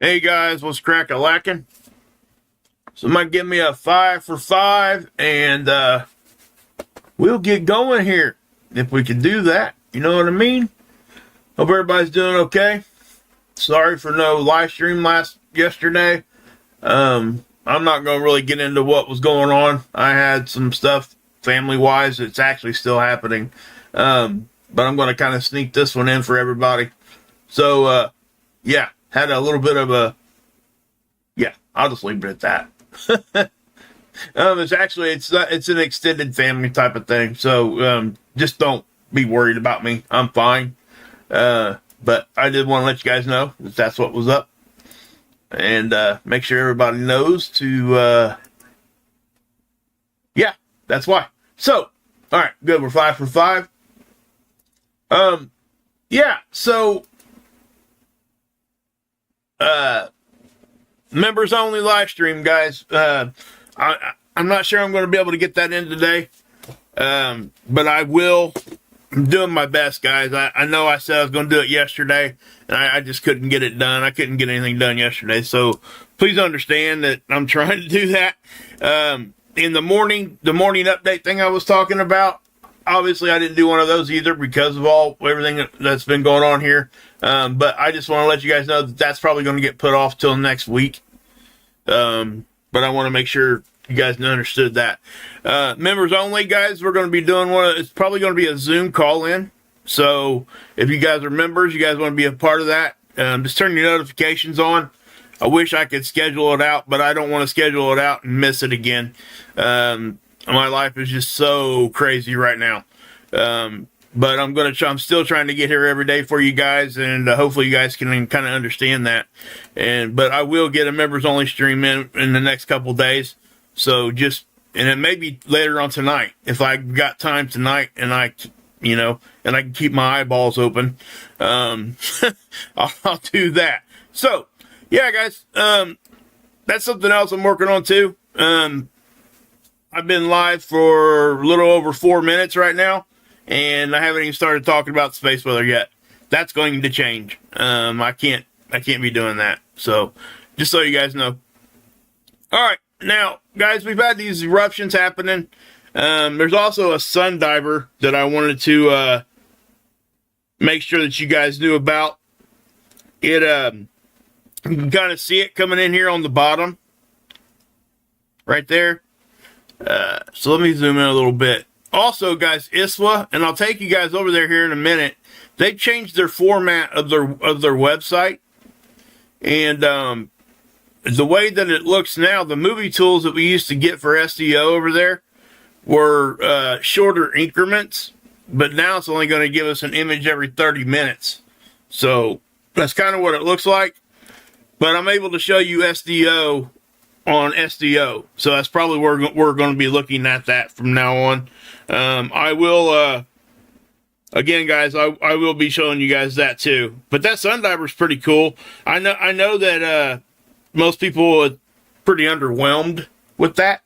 Hey guys, what's crack-a-lackin'? Somebody give me a 5 for 5 and we'll get going here. If we can do that, you know what I mean? Hope everybody's doing okay. Sorry for no live stream yesterday. I'm not going to really get into what was going on. I had some stuff family-wise that's actually still happening. But I'm going to kind of sneak this one in for everybody. So, yeah, had a little bit of I'll just leave it at that. It's an extended family type of thing. So, just don't be worried about me. I'm fine. But I did want to let you guys know that that's what was up. And, make sure everybody knows to, that's why. So, all right, good. We're 5 for 5. So, members only live stream, guys. I'm not sure I'm going to be able to get that in today. But I will. I'm doing my best, guys. I know I said I was going to do it yesterday, and I just couldn't get it done. I couldn't get anything done yesterday. So please understand that I'm trying to do that. In the morning update thing I was talking about, obviously I didn't do one of those either because of everything that's been going on here. But I just want to let you guys know that that's probably going to get put off till next week. But I want to make sure you guys understood that. Members only, guys, we're going to be doing it's probably going to be a Zoom call-in. So if you guys are members, you guys want to be a part of that, just turn your notifications on. I wish I could schedule it out, but I don't want to schedule it out and miss it again. My life is just so crazy right now. But I'm still trying to get here every day for you guys, and hopefully you guys can kind of understand that. But I will get a members only stream in the next couple days. So and it may be later on tonight if I got time tonight and I can keep my eyeballs open. I'll do that. So yeah, guys, that's something else I'm working on too. I've been live for a little over 4 minutes right now, and I haven't even started talking about space weather yet. That's going to change. I can't be doing that. So just so you guys know. All right, now, guys, we've had these eruptions happening. There's also a sun diver that I wanted to make sure that you guys knew about. You can kind of see it coming in here on the bottom, right there. So let me zoom in a little bit. Also, guys, ISWA, and I'll take you guys over there here in a minute. They changed their format of their website, and the way that it looks now, the movie tools that we used to get for SEO over there were shorter increments, but now it's only going to give us an image every 30 minutes. So that's kind of what it looks like. But I'm able to show you SDO on SDO. So that's probably where we're going to be looking at that from now on. I will, again, guys, I will be showing you guys that too. But that Sundiver's pretty cool. I know that most people are pretty underwhelmed with that.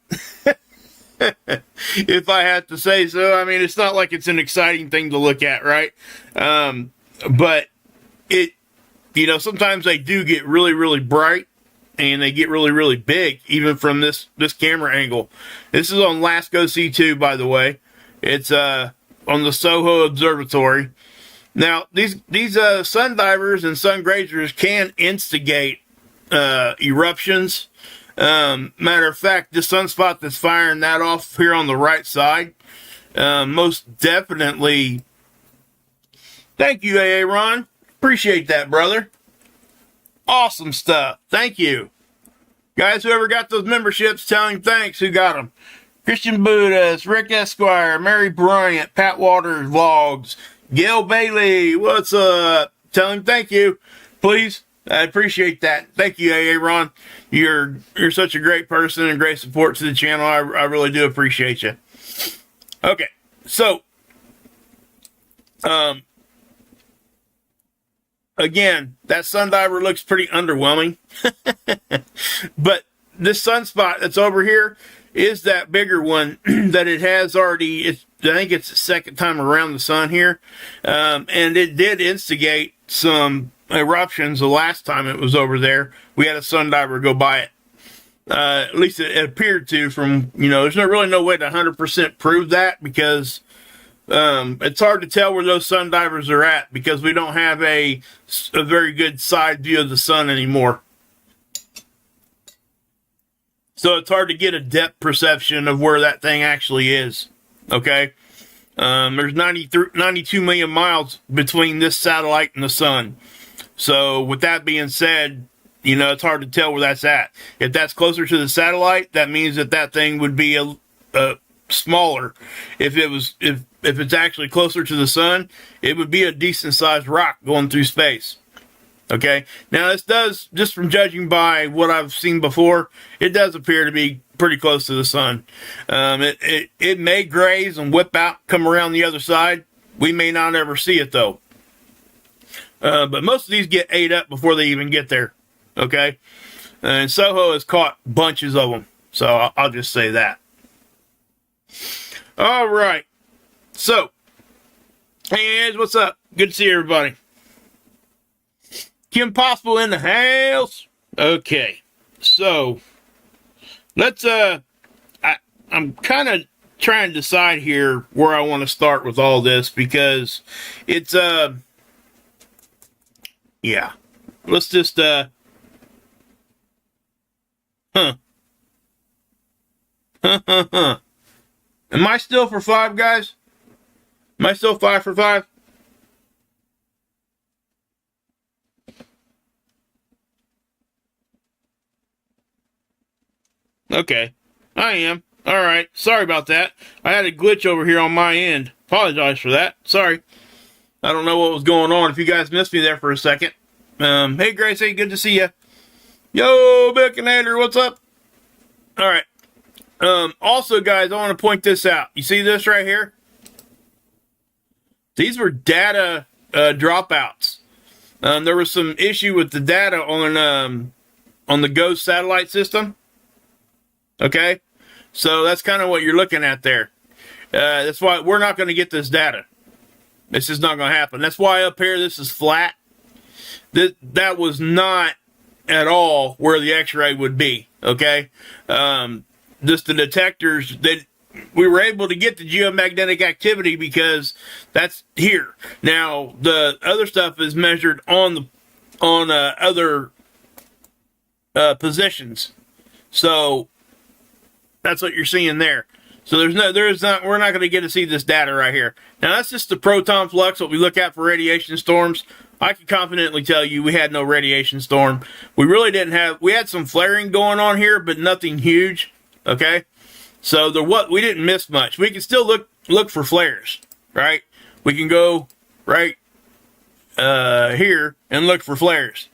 If I have to say so. I mean, it's not like it's an exciting thing to look at, right? But sometimes they do get really, really bright, and they get really, really big, even from this camera angle. This is on LASCO C2, by the way. It's on the Soho Observatory. Now, these sun divers and sun grazers can instigate eruptions. Matter of fact, this sunspot that's firing that off here on the right side, most definitely. Thank you, AA Ron. Appreciate that, brother. Awesome stuff. Thank you. Guys, whoever got those memberships, tell him thanks. Who got them? Christian Buddhist, Rick Esquire, Mary Bryant, Pat Waters Vlogs, Gail Bailey. What's up? Tell him thank you, please. I appreciate that. Thank you, AA Ron. You're such a great person and great support to the channel. I really do appreciate you. Okay, so again, that sundiver looks pretty underwhelming. But this sunspot that's over here is that bigger one that it has already. I think it's the second time around the sun here. And it did instigate some eruptions the last time it was over there. We had a sun diver go by it. At least it appeared to from, there's really no way to 100% prove that because it's hard to tell where those sun divers are at because we don't have a very good side view of the sun anymore. So it's hard to get a depth perception of where that thing actually is. Okay? There's 92 million miles between this satellite and the sun. So with that being said, it's hard to tell where that's at. If that's closer to the satellite, that means that thing would be a smaller. If it's actually closer to the sun, it would be a decent sized rock going through space. Okay. Now this does, just from judging by what I've seen before, it does appear to be pretty close to the sun. It may graze and whip out, come around the other side. We may not ever see it though. But most of these get ate up before they even get there. Okay. And Soho has caught bunches of them. So I'll just say that. All right. So, hey, Ed, what's up? Good to see everybody. Kim Possible in the house. Okay. So, let's, I'm kind of trying to decide here where I want to start with all this because it's, yeah. Let's just, Am I still for 5, guys? Am I still 5 for 5? Okay. I am. Alright. Sorry about that. I had a glitch over here on my end. Apologize for that. Sorry. I don't know what was going on. If you guys missed me there for a second. Hey, Gracie. Good to see you. Yo, Baconator. What's up? Alright. Also, guys, I want to point this out. You see this right here? These were data dropouts. There was some issue with the data on the GHOST satellite system. Okay? So that's kind of what you're looking at there. That's why we're not going to get this data. This is not going to happen. That's why up here this is flat. That was not at all where the X-ray would be. Okay? Just the detectors that we were able to get the geomagnetic activity because that's here. Now the other stuff is measured on other positions. So that's what you're seeing there. So we're not going to get to see this data right here. Now that's just the proton flux, what we look at for radiation storms. I can confidently tell you we had no radiation storm. We really didn't have, we had some flaring going on here, but nothing huge. Okay. So we didn't miss much. We can still look for flares, right? We can go right here and look for flares.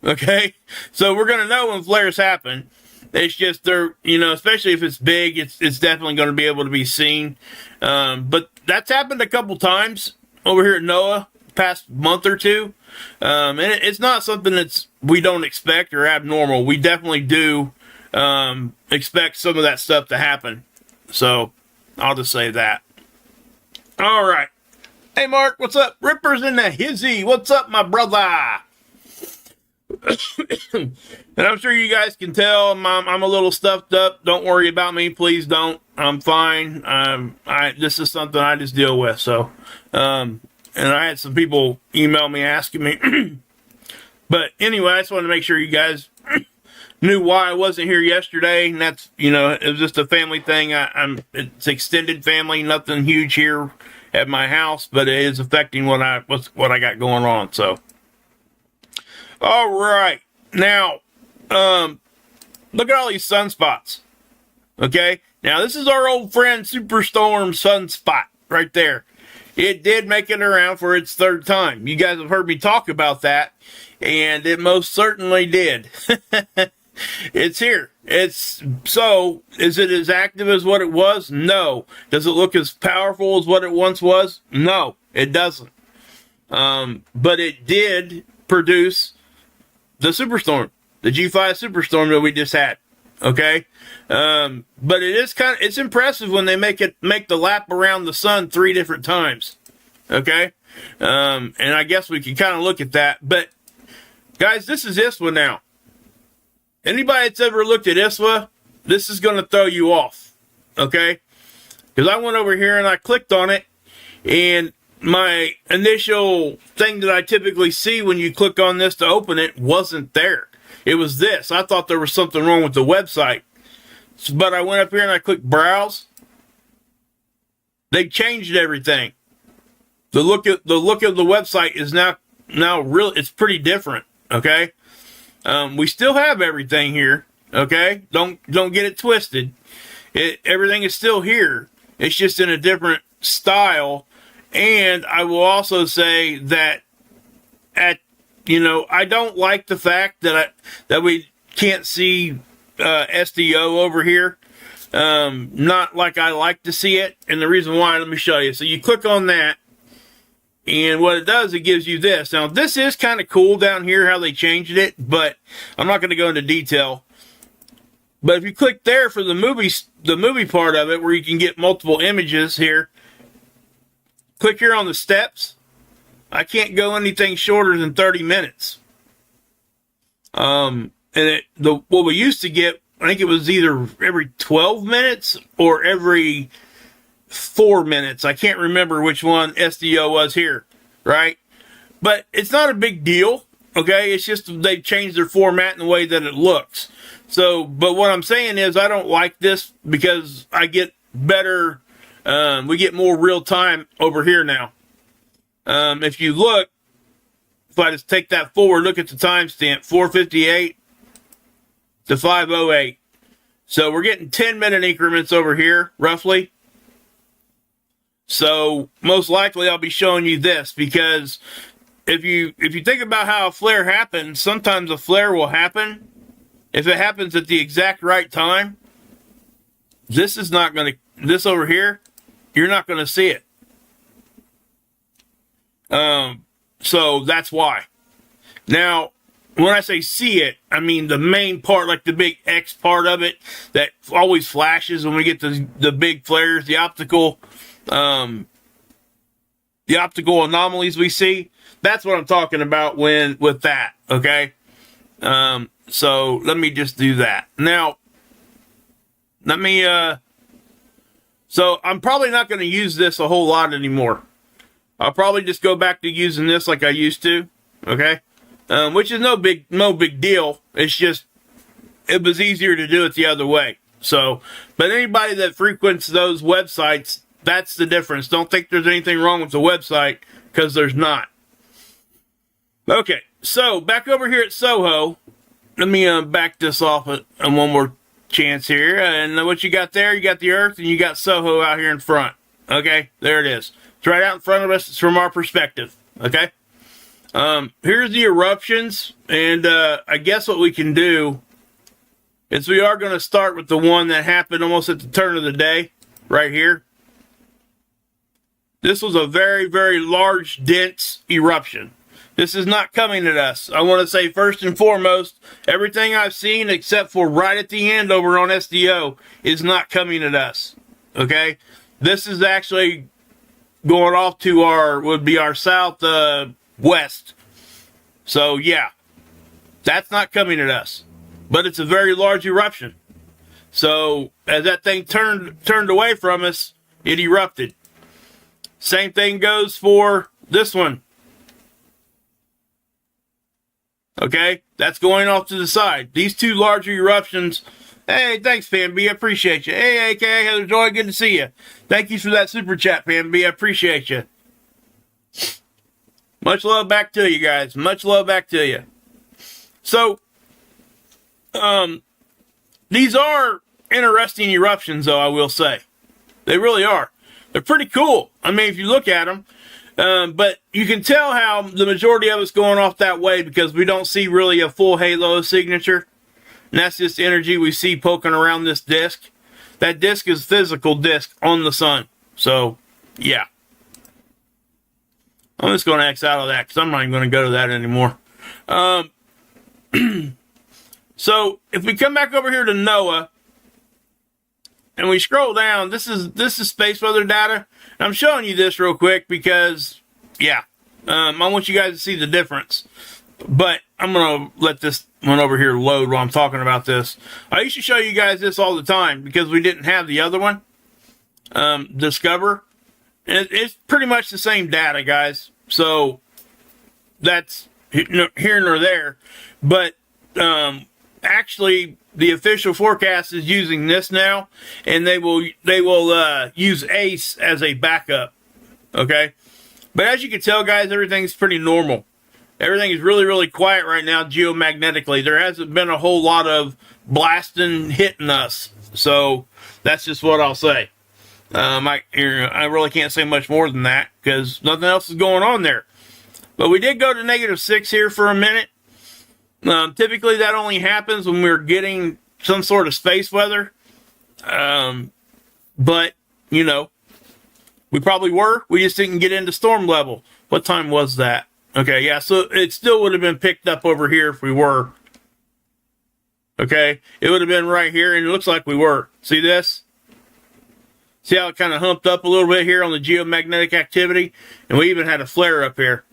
Okay? So we're going to know when flares happen. It's just they're, especially if it's big, it's definitely going to be able to be seen. But that's happened a couple times over here at NOAA past month or two. And it's not something we don't expect or abnormal. We definitely do expect some of that stuff to happen. So I'll just say that. All right. Hey, Mark, what's up? Ripper's in the hizzy. What's up, my brother? And I'm sure you guys can tell I'm a little stuffed up. Don't worry about me. Please don't. I'm fine. This is something I just deal with. So, and I had some people email me asking me. But anyway, I just wanted to make sure you guys knew why I wasn't here yesterday, and that's, it was just a family thing. It's extended family, nothing huge here at my house, but it is affecting what I got going on. So, all right, now, look at all these sunspots. Okay, now this is our old friend Superstorm Sunspot right there. It did make it around for its 3rd time. You guys have heard me talk about that, and it most certainly did. It's here. Is it as active as what it was? No. Does it look as powerful as what it once was? No, it doesn't. But it did produce the superstorm, the G5 superstorm that we just had. Okay? But it is it's impressive when they make the lap around the sun 3 different times. Okay? And I guess we can kind of look at that. But, guys, this is ISWA now. Anybody that's ever looked at ISWA, this is going to throw you off, okay? Because I went over here and I clicked on it, and my initial thing that I typically see when you click on this to open it wasn't there. It was this. I thought there was something wrong with the website. But I went up here and I clicked browse. They changed everything. The look of the website is now real. It's pretty different, okay? We still have everything here, okay? Don't get it twisted. Everything is still here. It's just in a different style. And I will also say that I don't like the fact that we can't see SDO over here. Not like I like to see it. And the reason why, let me show you. So you click on that, and what it does, it gives you this. Now, this is kind of cool down here how they changed it, but I'm not going to go into detail. But if you click there for the movie part of it, where you can get multiple images here, click here on the steps. I can't go anything shorter than 30 minutes. And what we used to get, I think it was either every 12 minutes or every 4 minutes. I can't remember which one SDO was here, right? But it's not a big deal, okay? It's just they've changed their format and the way that it looks. So, but what I'm saying is I don't like this because I get better, we get more real time over here now. If you look, if I just take that forward, look at the timestamp, 4:58 to 5:08. So we're getting 10-minute increments over here, roughly. So most likely I'll be showing you this, because if you think about how a flare happens, sometimes a flare will happen. If it happens at the exact right time, this over here, you're not going to see it. So that's why. Now, when I say see it, I mean the main part, like the big X part of it that always flashes when we get the big flares, the optical anomalies we see. That's what I'm talking about with that, okay? So let me just do that. Now, so I'm probably not going to use this a whole lot anymore. I'll probably just go back to using this like I used to, okay? Which is no big deal. It's just, it was easier to do it the other way. So, but anybody that frequents those websites, that's the difference. Don't think there's anything wrong with the website, because there's not. Okay, so back over here at Soho, let me back this off on one more chance here. And what you got there, you got the Earth and you got Soho out here in front. Okay, there it is. It's right out in front of us. It's from our perspective. Okay. Here's the eruptions, and I guess what we can do is we are going to start with the one that happened almost at the turn of the day, right here. This was a very, very large, dense eruption. This is not coming at us. I want to say first and foremost, everything I've seen except for right at the end over on SDO is not coming at us. Okay? This is actually going off to our southwest. So yeah, that's not coming at us. But it's a very large eruption. So as that thing turned away from us, it erupted. Same thing goes for this one. Okay, that's going off to the side. These two larger eruptions. Hey, thanks, Pam B. I appreciate you. Hey, AK, Heather Joy, good to see you. Thank you for that super chat, Pam B. I appreciate you. Much love back to you guys. Much love back to you. So, these are interesting eruptions, though, I will say. They really are. They're pretty cool. I mean, if you look at them. But you can tell how the majority of it's going off that way because we don't see really a full halo signature. And that's just energy we see poking around this disk. That disk is physical disk on the sun. So, yeah. I'm just going to X out of that because I'm not even going to go to that anymore. So, if we come back over here to NOAA, and we scroll down, this is space weather data. I'm showing you this real quick because yeah, I want you guys to see the difference. But I'm going to let this one over here load while I'm talking about this. I used to show you guys this all the time because we didn't have the other one, Discover. And it's pretty much the same data, guys. So that's here nor there. But actually, the official forecast is using this now, and they will use ACE as a backup. Okay, but as you can tell, guys, everything's pretty normal. Everything is really, really quiet right now geomagnetically. There hasn't been a whole lot of blasting hitting us. So that's just what I'll say. I really can't say much more than that because nothing else is going on there. But we did go to -6 here for a minute. Typically, that only happens when we're getting some sort of space weather. But, you know, we probably were. We just didn't get into storm level. What time was that? Okay, yeah, so it still would have been picked up over here if we were. Okay, it would have been right here, and it looks like we were. See this? See how it kind of humped up a little bit here on the geomagnetic activity? And we even had a flare up here.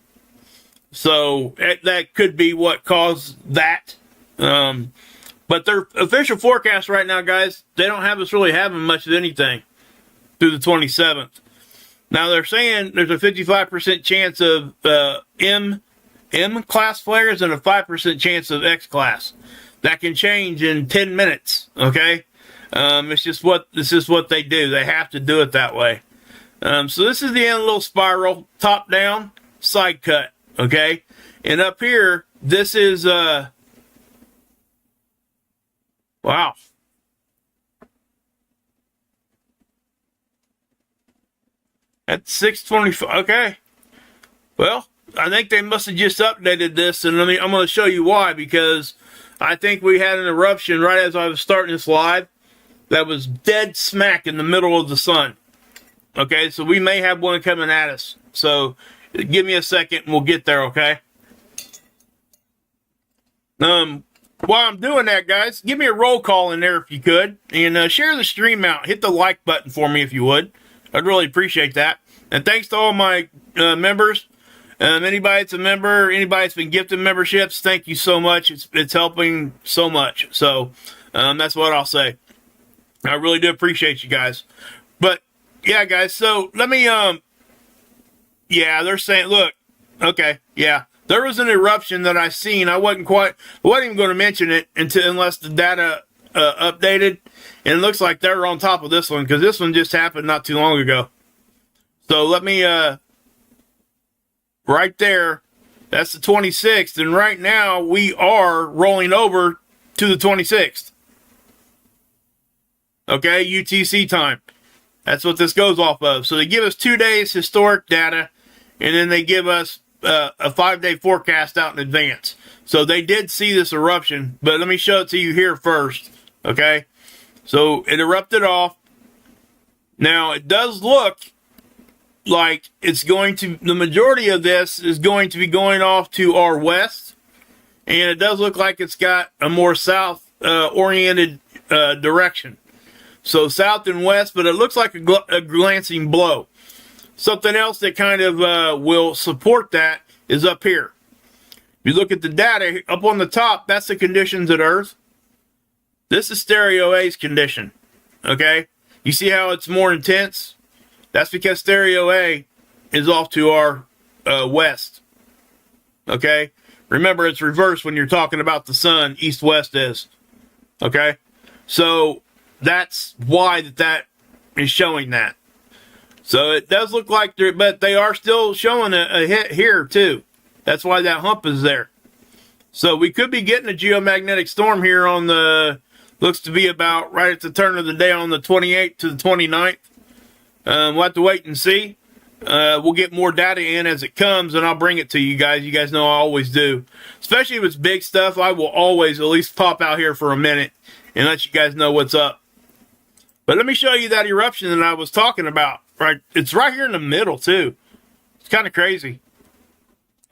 So that could be what caused that. But their official forecast right now, guys, they don't have us really having much of anything through the 27th. Now, they're saying there's a 55% chance of M-class flares and a 5% chance of X-class. That can change in 10 minutes, okay? This is what they do. They have to do it that way. So this is the end little spiral, top down, side cut, okay? And up here, this is, wow. At 6:25, okay. Well, I think they must have just updated this, and I'm going to show you why, because I think we had an eruption right as I was starting this live that was dead smack in the middle of the sun. Okay, so we may have one coming at us. So give me a second and we'll get there, okay? While I'm doing that, guys, give me a roll call in there if you could, and share the stream out. Hit the like button for me if you would. I'd really appreciate that. And thanks to all my members. Anybody that's a member, anybody that's been gifted memberships, thank you so much. It's helping so much. So that's what I'll say. I really do appreciate you guys. But yeah, guys. So let me. Yeah, they're saying, look. Okay. Yeah, there was an eruption that I seen. I wasn't even going to mention it unless the data updated. And it looks like they're on top of this one because this one just happened not too long ago. So let me, right there, that's the 26th. And right now we are rolling over to the 26th. Okay, UTC time. That's what this goes off of. So they give us 2 days historic data, and then they give us a 5-day forecast out in advance. So they did see this eruption, but let me show it to you here first. Okay. So it erupted off. Now it does look like the majority of this is going to be going off to our west. And it does look like it's got a more south oriented direction. So south and west, but it looks like a glancing blow. Something else that kind of will support that is up here. If you look at the data up on the top, that's the conditions at Earth. This is stereo A's condition, okay? You see how it's more intense? That's because stereo A is off to our west, okay? Remember, it's reversed when you're talking about the sun, east-west is, okay? So that's why that is showing that. So it does look like but they are still showing a hit here too. That's why that hump is there. So we could be getting a geomagnetic storm here on looks to be about right at the turn of the day on the 28th to the 29th. We'll have to wait and see. We'll get more data in as it comes, and I'll bring it to you guys. You guys know I always do. Especially if it's big stuff, I will always at least pop out here for a minute and let you guys know what's up. But let me show you that eruption that I was talking about. Right, it's right here in the middle, too. It's kind of crazy.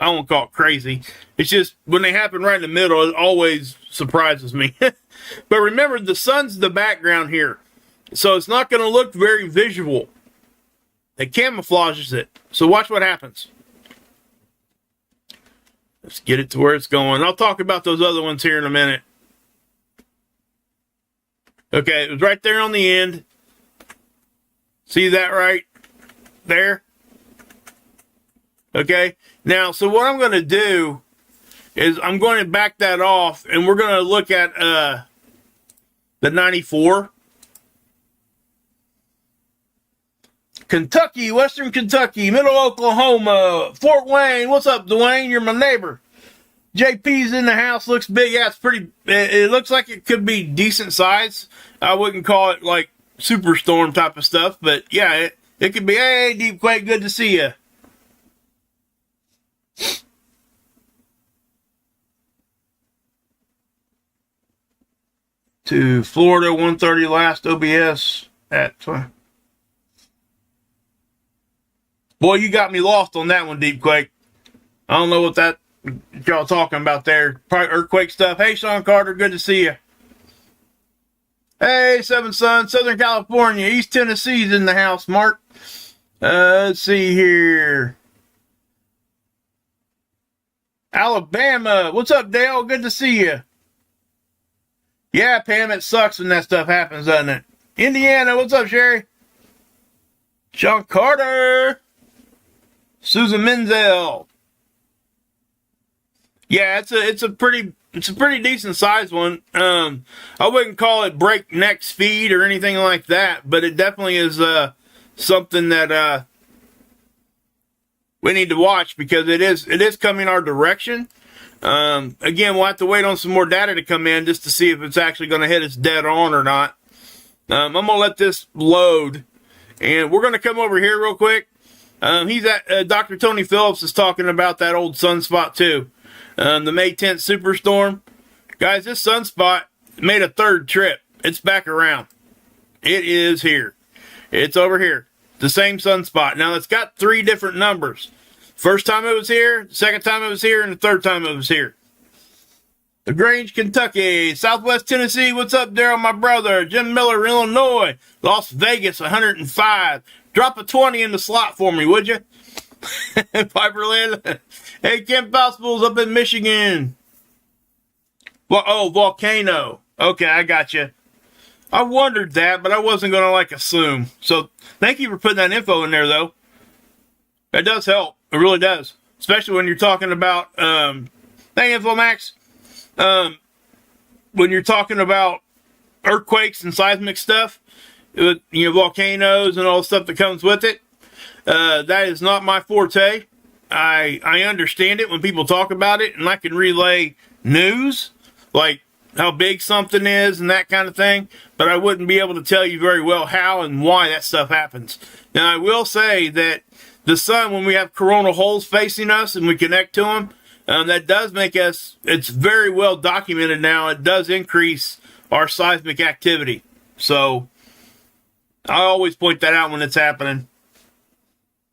I won't call it crazy. It's just when they happen right in the middle, it always surprises me. But remember, the sun's the background here. So it's not going to look very visual. It camouflages it. So watch what happens. Let's get it to where it's going. I'll talk about those other ones here in a minute. Okay, it was right there on the end. See that right there? Okay, now, so what I'm going to do is I'm going to back that off, and we're going to look at the 94. Kentucky, Western Kentucky, Middle Oklahoma, Fort Wayne. What's up, Dwayne? You're my neighbor. JP's in the house. Looks big. Yeah, it's pretty. It looks like it could be decent size. I wouldn't call it like superstorm type of stuff, but yeah, it could be. Hey, Deep Quake, good to see you. To Florida, 130 last OBS at. Boy, you got me lost on that one, Deep Quake. I don't know what that y'all talking about there. Probably earthquake stuff. Hey, Sean Carter, good to see you. Hey, Seven Sons, Southern California, East Tennessee's in the house, Mark. Let's see here. Alabama, what's up, Dale? Good to see you. Yeah, Pam, it sucks when that stuff happens, doesn't it? Indiana, what's up, Sherry? Sean Carter. Susan Menzel. Yeah, it's a pretty decent sized one. I wouldn't call it breakneck speed or anything like that, but it definitely is something that we need to watch because it is coming our direction. Again, we'll have to wait on some more data to come in just to see if it's actually going to hit us dead on or not. I'm going to let this load, and we're going to come over here real quick. He's at Dr. Tony Phillips is talking about that old Sunspot too. The May 10th superstorm. Guys, this Sunspot made a third trip. It's back around. It is here. It's over here. The same Sunspot. Now, it's got 3 different numbers. First time it was here, second time it was here, and the third time it was here. LaGrange, Kentucky, Southwest Tennessee. What's up, Daryl, my brother? Jim Miller, Illinois. Las Vegas, 105. Drop a 20 in the slot for me, would you? Piperland. Hey, Camp Possibles up in Michigan. Well, oh, Volcano. Okay, I got you. I wondered that, but I wasn't going to, assume. So, thank you for putting that info in there, though. That does help. It really does. Especially when you're talking about, thank you, Infomax. When you're talking about earthquakes and seismic stuff, volcanoes and all the stuff that comes with it. That is not my forte. I understand it when people talk about it, and I can relay news, like how big something is and that kind of thing, but I wouldn't be able to tell you very well how and why that stuff happens. Now, I will say that the sun, when we have coronal holes facing us and we connect to them, that does make us, it's very well documented now, it does increase our seismic activity. So, I always point that out when it's happening.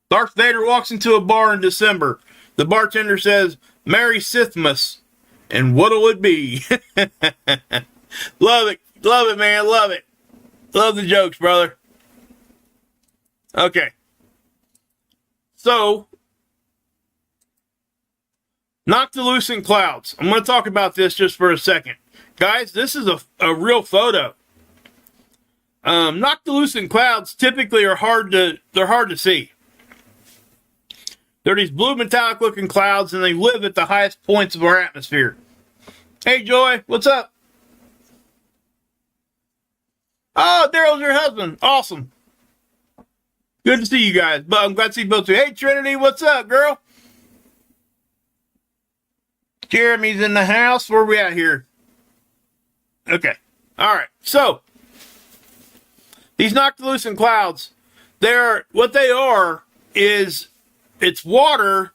Darth Vader walks into a bar in December. The bartender says, Merry Sithmas, and what'll it be? Love it. Love it, man. Love it. Love the jokes, brother. Okay. So, Noctilucent clouds. I'm going to talk about this just for a second. Guys, this is a real photo. Noctilucent clouds typically are hard to see. They're these blue metallic looking clouds, and they live at the highest points of our atmosphere. Hey, Joy, what's up? Oh, Daryl's your husband. Awesome. Good to see you guys. But I'm glad to see both of you. Hey, Trinity, what's up, girl? Jeremy's in the house. Where are we at here? Okay. All right. So, these Noctilucent clouds, what they are is it's water,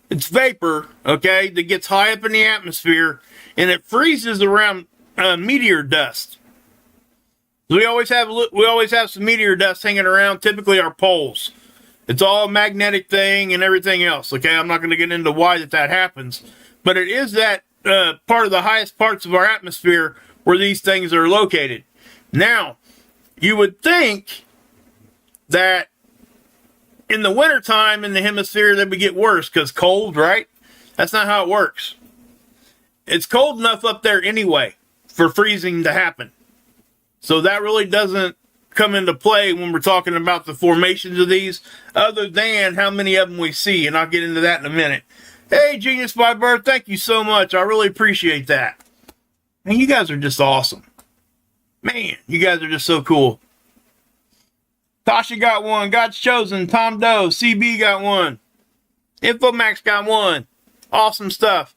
it's vapor, okay, that gets high up in the atmosphere, and it freezes around meteor dust. We always have some meteor dust hanging around, typically our poles. It's all a magnetic thing and everything else, okay? I'm not going to get into why that happens, but it is that part of the highest parts of our atmosphere where these things are located. Now, you would think that in the wintertime in the hemisphere that would get worse because cold, right? That's not how it works. It's cold enough up there anyway for freezing to happen. So that really doesn't come into play when we're talking about the formations of these, other than how many of them we see, and I'll get into that in a minute. Hey, Genius by Birth, thank you so much. I really appreciate that. Man, you guys are just awesome. Man, you guys are just so cool. Tasha got one. God's Chosen. Tom Doe. CB got one. Infomax got one. Awesome stuff.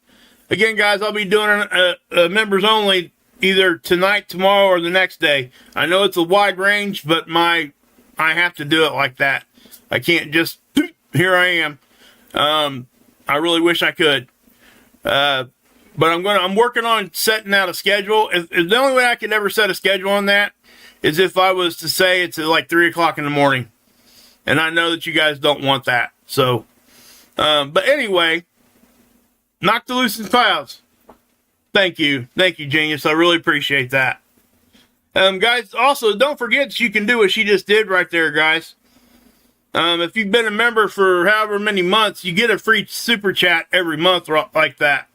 Again, guys, I'll be doing a members only either tonight, tomorrow, or the next day. I know it's a wide range, but I have to do it like that. I can't just, here I am. I really wish I could. But I'm working on setting out a schedule. If the only way I could ever set a schedule on that is if I was to say it's at like 3 o'clock in the morning. And I know that you guys don't want that. So, but anyway, Noctilucent clouds. Thank you. Thank you, Genius. I really appreciate that. Guys, also, don't forget that you can do what she just did right there, guys. If you've been a member for however many months, you get a free super chat every month like that.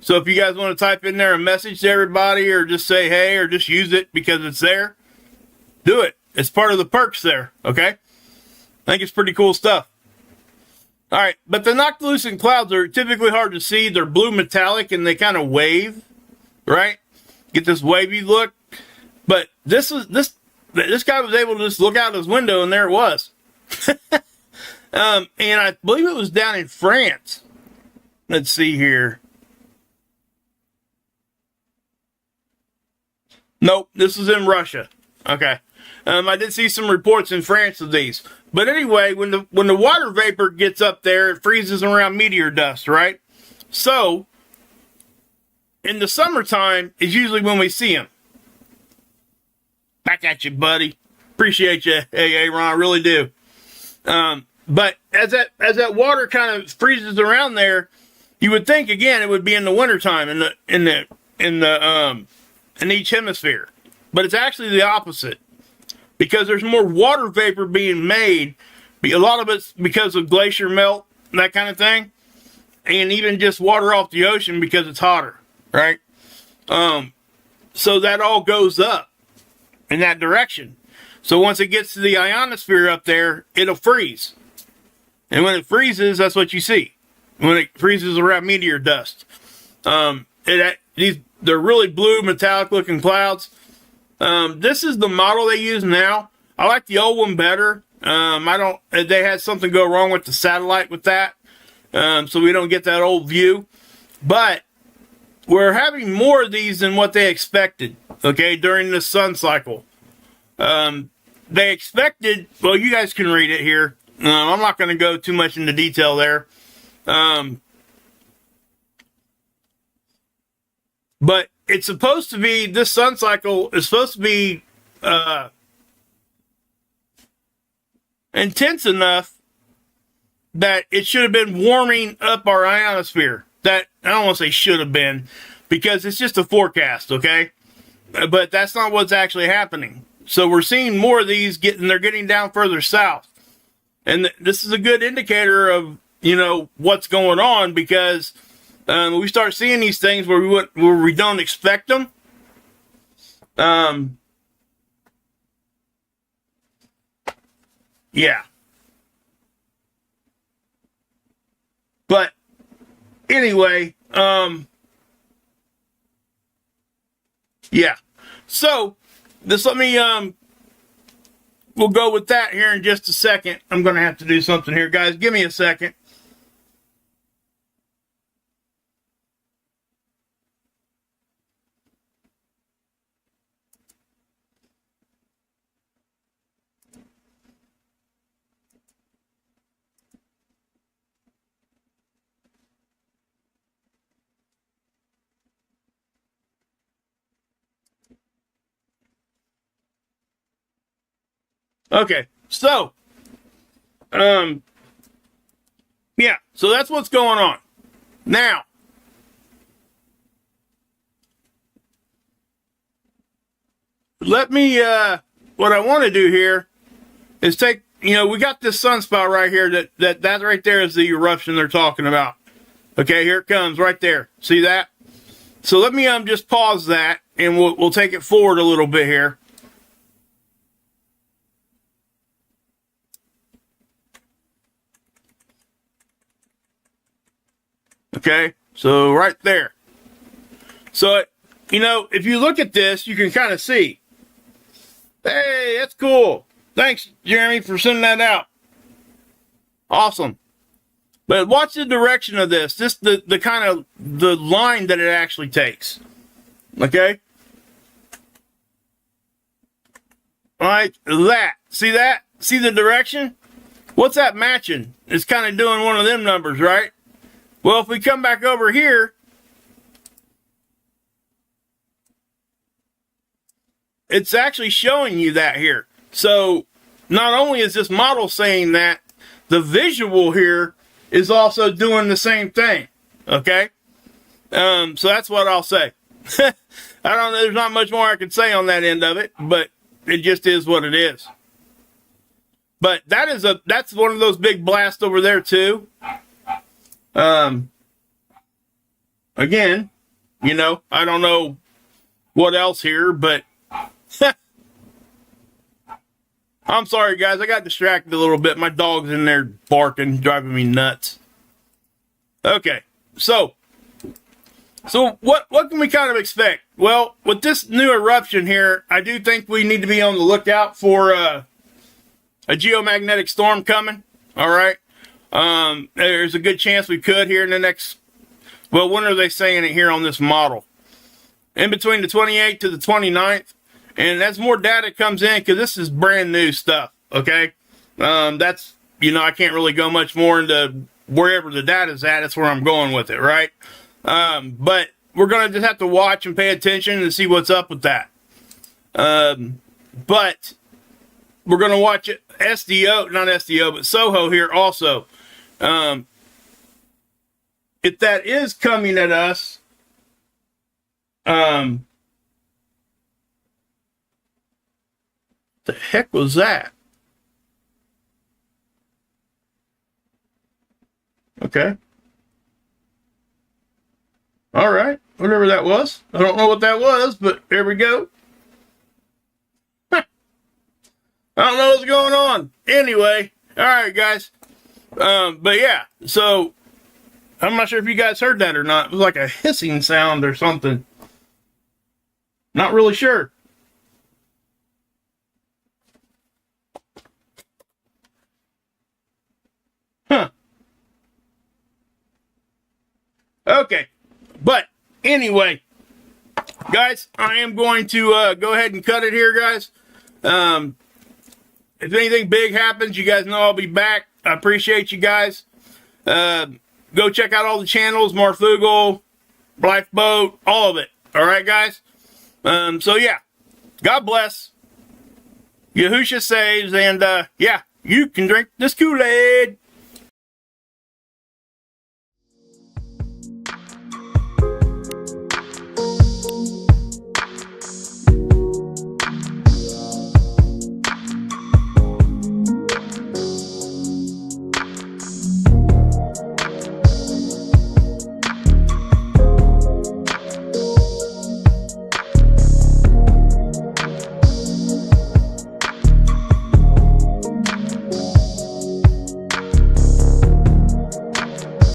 So if you guys want to type in there a message to everybody, or just say hey, or just use it because it's there, do it. It's part of the perks there, okay? I think it's pretty cool stuff. All right, but the Noctilucent clouds are typically hard to see. They're blue metallic and they kind of wave, right? Get this wavy look. But this guy was able to just look out his window and there it was. And I believe it was down in France. Let's see here. Nope, this is in Russia. Okay. I did see some reports in France of these. But anyway, when the water vapor gets up there, it freezes around meteor dust, right? So, in the summertime is usually when we see them. Back at you, buddy. Appreciate you, hey, Aaron, I really do. But as that water kind of freezes around there, you would think again it would be in the wintertime in each hemisphere. But it's actually the opposite. Because there's more water vapor being made. A lot of it's because of glacier melt, that kind of thing. And even just water off the ocean because it's hotter, right? So that all goes up in that direction. So once it gets to the ionosphere up there, it'll freeze. And when it freezes, that's what you see. When it freezes around meteor dust. They're really blue, metallic looking clouds. This is the model they use now. I like the old one better. They had something go wrong with the satellite with that. So we don't get that old view. But we're having more of these than what they expected, okay, during the sun cycle. They expected, well, you guys can read it here. I'm not going to go too much into detail there. But it's supposed to be, this sun cycle is supposed to be intense enough that it should have been warming up our ionosphere. That, I don't want to say should have been, because it's just a forecast, okay? But that's not what's actually happening. So we're seeing more of these they're getting down further south. And this is a good indicator of, what's going on, because we start seeing these things where we don't expect them. Yeah. But anyway, yeah. So we'll go with that here in just a second. I'm going to have to do something here, guys. Give me a second. Okay, so, yeah, so that's what's going on. Now, let me, what I want to do here is take, we got this sunspot right here, that right there is the eruption they're talking about. Okay, here it comes right there. See that? So let me just pause that, and we'll take it forward a little bit here. Okay, so right there. So, you know, if you look at this, you can kind of see. Hey, that's cool. Thanks, Jeremy, for sending that out. Awesome. But watch the direction of this. Just the kind of the line that it actually takes. Okay? Like that. See that? See the direction? What's that matching? It's kind of doing one of them numbers, right? Well, if we come back over here, it's actually showing you that here. So not only is this model saying that, the visual here is also doing the same thing. Okay? So that's what I'll say. I don't know, there's not much more I can say on that end of it, but it just is what it is. But that's one of those big blasts over there too. Again, you know, I don't know what else here, but I'm sorry guys, I got distracted a little bit. My dog's in there barking, driving me nuts. Okay, so what can we kind of expect? Well, with this new eruption here, I do think we need to be on the lookout for a geomagnetic storm coming. All right, there's a good chance we could here in the next. Well, when are they saying it here on this model? In between the 28th to the 29th. And as more data comes in, because this is brand new stuff, okay? That's, you know, I can't really go much more into wherever the data's at. That's where I'm going with it, right? But we're going to just have to watch and pay attention and see what's up with that. But we're going to watch it, not SDO, but SOHO here also. If that is coming at us, the heck was that? Okay. All right. Whatever that was. I don't know what that was, but there we go. I don't know what's going on. Anyway. All right, guys. But yeah. So, I'm not sure if you guys heard that or not. It was like a hissing sound or something. Not really sure. Huh. Okay. But anyway, guys, I am going to go ahead and cut it here, guys. If anything big happens, you guys know I'll be back. I appreciate you guys. Go check out all the channels, Marfugal, Lifeboat, all of it. All right, guys? So, yeah. God bless. Yahusha saves, and, yeah, you can drink this Kool-Aid.